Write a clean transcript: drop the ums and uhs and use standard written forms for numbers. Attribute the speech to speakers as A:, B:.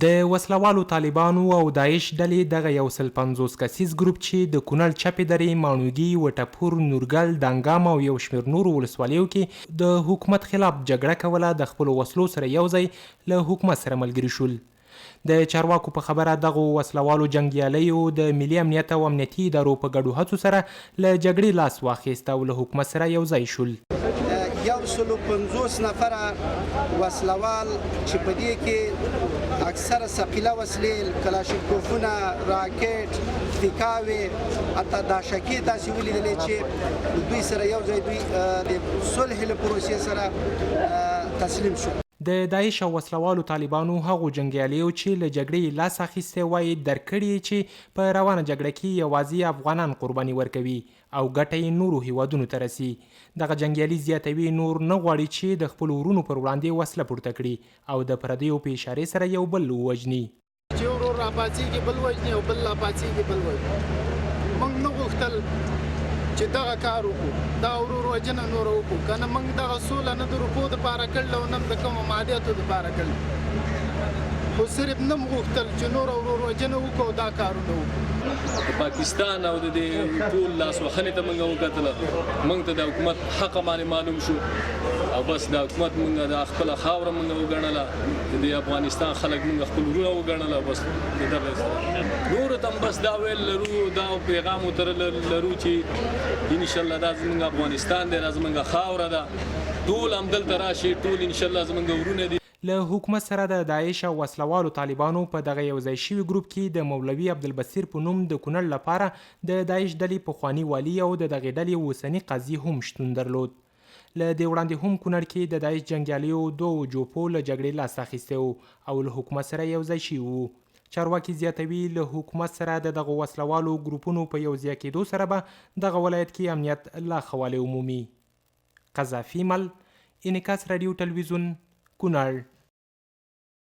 A: د وسلوالو طالبانو او داعش ډلې دغه 150 کسیز ګروپ چې د کونړ چپې درې، ماڼوګي، وټپور، نورګل، دانګام او یو شمېر نورو ولسوالیو کې د حکومت خلاف جګړه کوله، د خپلو وسلو سره یوځای له حکومت سره ملګري شول. د چارواکو په خبره دغو وسلوالو جنګیالیو د ملي امنیت او امنیتي ادارو په ګډو هڅو سره له جګړې لاس واخیست او له حکومت سره یوځای شول.
B: 150 نفره وسلوال چې په دې کې اکثره ثقیله وسلې، کلاشینکوفونه، راکټ، پیکاوې، حتی داشکې تاسې ولیدلې چې دوی سره یو ځای دوی د صلح له پروسې سره تسلیم شو.
A: د داعش او وسلوالو طالبانو هغو جنګیالیو چې له جګړې لاس اخیستی وای درک کړي چې په روانه جګړه کې یوازې افغانان قرباني ورکوي او ګټه یې نورو هیوادونو ته رسي. دغه جنګیالي زیاتوي نور نه غواړي چې د خپلو ورونو پر وړاندې وسله پورته کړي او د پردیو په اشارې سره یو بل ووژني.
C: چې ورور راپاڅېږي بل وژني او بل راپاڅېږي بل وژني. موږ نه غوښتل چې دغه کار وکړو، دا ورور وژنه نوره وکړو، که نه موږ دغه سوله نه د روپو دپاره کړله او نه د کومو مادیاتو دپاره کړله، خو صرف نه مو غوښتل چې نوره ورور وژنه وکړو او دا کارونه وکړو.
D: د پاکستان او د دې ټول لاسوهنې ته موږ وکتله، موږ ته د حکومت حق باندې معلوم شو او بس د حکومت موږ د خپله خاوره موږ وګڼله، د دې افغانستان خلک موږ خپل ورونه وګڼله. بس د دغه سره نورو ته هم بس دا ویل لرو، دا پیغام ورته لرو چې انشاءالله دا زموږ افغانستان دی، دا زموږ خاوره ده، ټول همدلته راشي، ټول انشاءالله زموږ ورونه دي.
A: له حکومت سره د داعش او وسلوالو طالبانو په دغه یوځای شوي ګروپ کې د مولوي عبدالبصیر په نوم د کونړ لپاره د داعش ډلې پخواني والي او د دغې ډلې اوسني قاضي هم شتون درلود. له دې وړاندې هم کونړ کې د داعش جنګیالیو 2 جوپو له جګړې لاس اخیستی او له حکومت سره یوځای شوي وو. چارواکي زیاتوي له حکومت سره د دغو وسلوالو ګروپونو په یوځای کېدو سره به دغه ولایت کې امنیت لا ښه والی عمومي. قذافي مل، انعکاس راډیو تلویزیون، کونړ.